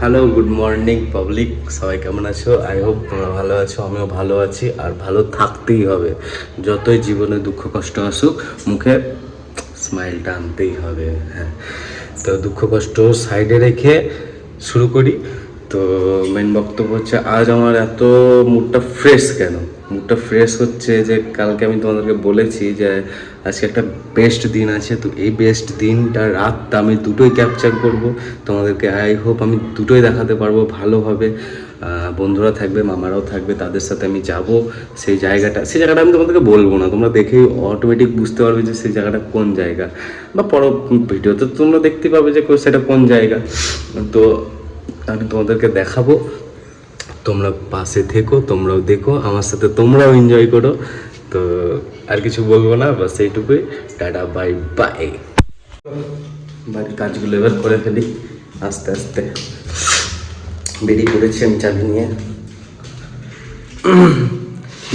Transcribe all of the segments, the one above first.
Hello, good morning public. সবাই কেমন আছো? আই হোপ তোমরা ভালো আছো, আমিও ভালো আছি। আর ভালো থাকতেই হবে, যতই জীবনে দুঃখ কষ্ট আসুক, মুখে স্মাইলটা আনতেই হবে। হ্যাঁ, তো দুঃখ কষ্ট সাইডে রেখে শুরু করি। তো মেন বক্তব্য হচ্ছে, আজ আমার এত মুডটা ফ্রেশ কেন? মুডটা ফ্রেশ হচ্ছে যে কালকে আমি তোমাদেরকে বলেছি যে আজকে একটা বেস্ট দিন আছে। তো এই বেস্ট দিনটা রাতটা আমি দুটোই ক্যাপচার করব তোমাদেরকে। আই হোপ আমি দুটোই দেখাতে পারবো ভালোভাবে। বন্ধুরা থাকবে, মামারাও থাকবে, তাদের সাথে আমি যাব সেই জায়গাটা আমি তোমাদেরকে বলবো না, তোমরা দেখেই অটোমেটিক বুঝতে পারবে যে সেই জায়গাটা কোন জায়গা, বা পর ভিডিওতে তোমরা দেখতে পাবে যে সেটা কোন জায়গা। তো আমি তোমাদেরকে দেখাবো, তোমরা পাশে থেকো, তোমরাও দেখো আমার সাথে, তোমরাও এনজয় করো। তো আর কিছু বলবো না, বাস এইটুকুই। Tata, bye bye. বাকি কাজগুলো এবার করে ফেলি আস্তে আস্তে। বেরিয়ে পড়েছি আমি চাবি নিয়ে।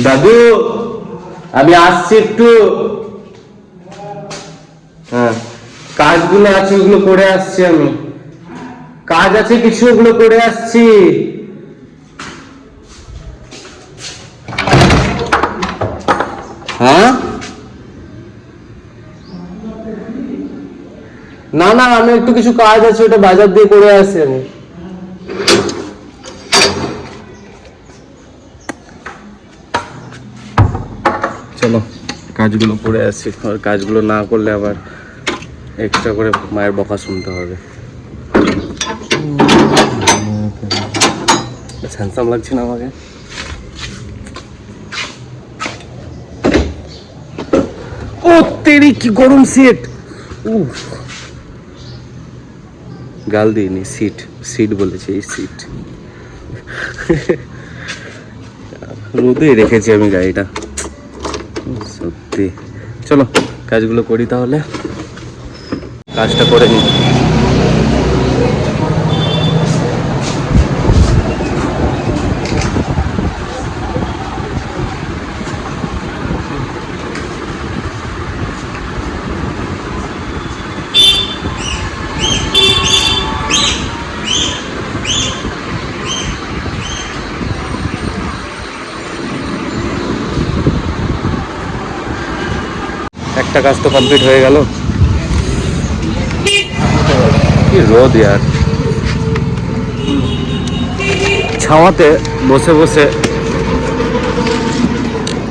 দাদু, আমি আসছি একটু। হ্যাঁ, কাজগুলো আছে ওগুলো করে আসছি আমি। কাজ আছে কিছু, ওগুলো করে আসছি। হ্যাঁ, না না, আমি একটু কিছু কাজ আছে, ওটা বাজার দিয়ে করে আসি আমি। চলো কাজগুলো করে আসি, আর কাজগুলো না করলে আবার এক্সট্রা করে মায়ের বকা শুনতে হবে। হ্যান্ডসাম লাগছে না আমাকে? ও তেরি, কি গরম সিট! গাল দিইনি, সিট সিট বলেছি, এই সিট। রোদে রেখেছি আমি গাড়িটা, সত্যি। চলো কাজগুলো করি তাহলে, কাজটা করে নিই। একটা কাজ তো কমপ্লিট হয়ে গেল। কি রোদ ইয়ার! ছাওয়াতে বসে বসে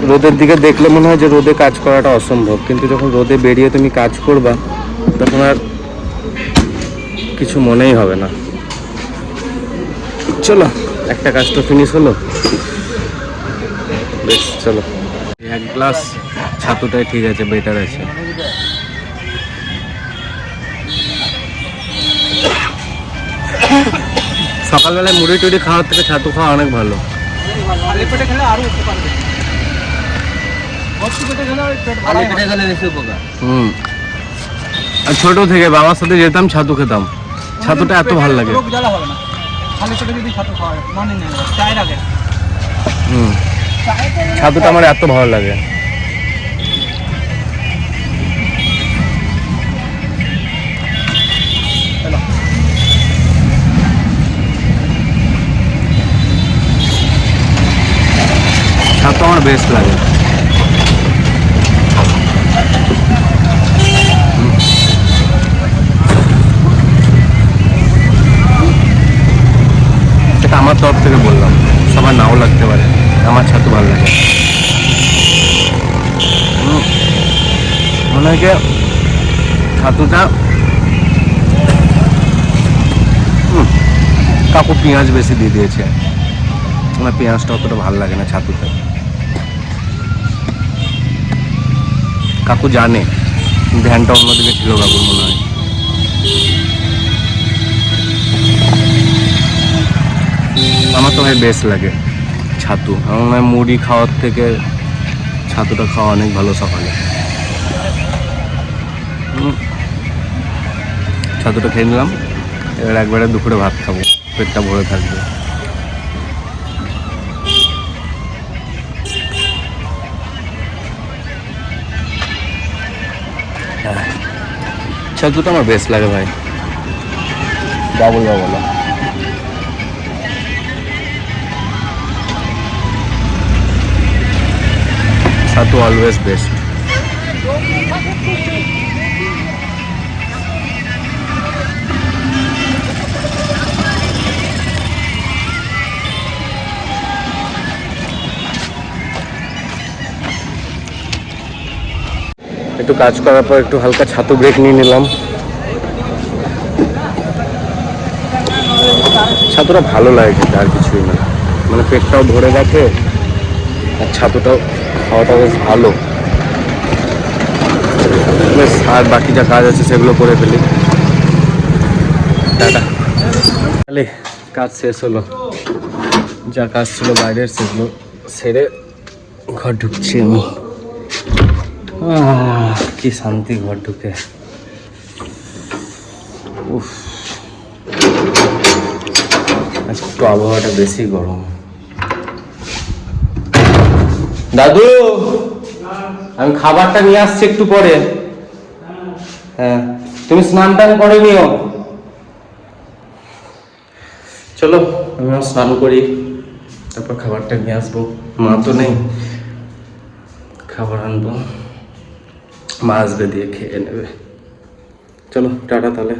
রোদের দিকে দেখলে মনে হয় যে রোদে কাজ করাটা অসম্ভব, কিন্তু যখন রোদে বেরিয়ে তুমি কাজ করবা তখন আর কিছু মনেই হবে না। চলো, একটা কাজ তো ফিনিশ হলো, বেশ। চলো, এক গ্লাস ছাতুটাই ঠিক আছে, বেটার আছে। সকালবেলায় মুড়ি টুড়ি খাওয়ার থেকে ছাতু খাওয়া অনেক ভালো। আর ছোট থেকে বাবার সাথে যেতাম, ছাতু খেতাম, ছাতুটা এত ভালো লাগে। ছাতুটা আমার এত ভালো লাগে। ছাতু আমার বেস্ট লাগে। এটা আমার তরফ থেকে বললাম, সবার নাও লাগতে পারে, আমার ছাতু ভালো লাগে। মনে হয় ছাতুটা কাকু পেঁয়াজ বেশি দিয়ে দিয়েছে, আমার পেঁয়াজটা অতটা ভালো লাগে না ছাতুতে। কাকু জানে, ধ্যানটা অন্যদিকে ছিল কাকুর মনে হয়। আমার তো ভাই বেস্ট লাগে ছাতু। আমার মনে হয় মুড়ি খাওয়ার থেকে ছাতুটা খাওয়া অনেক ভালো সকালে। ছাতুটা খেয়ে নিলাম, এবার একবারে দুপুরে ভাত খাবো, পেটটা ভরে থাকবে। ছাতুটা আমার বেস্ট লাগে ভাই, যা বলবো বলো। ছাতু অলওয়েজ বেস্ট। একটু কাজ করার পর একটু হালকা ছাতু ব্রেক নিয়ে নিলাম। ছাতুটা ভালো লাগে খেতে, আর কিছুই না, মানে পেটটাও ভরে রাখে আর ছাতুটাও খাওয়াটা বেশ ভালো। বেশ, আর বাকি যা কাজ আছে সেগুলো করে ফেলি। টাটা। তাহলে কাজ শেষ হলো, যা কাজ ছিল বাইরের সেগুলো সেরে ঘর ঢুকছি আমি। কি শান্তি ঘর ঢুকে। উফ, একটু আবহাওয়াটা বেশি গরম। দাদু, আমি খাবারটা নিয়ে আসছি একটু পরে। হ্যাঁ, তুমি স্নান টান করে নিও। চলো আমিও স্নান করি, তারপর খাবারটা নিয়ে আসবো। মা তো নেই, খাবার আনবো, মা আসবে দিয়ে খেয়ে নেবে। চলো টাটা তাহলে।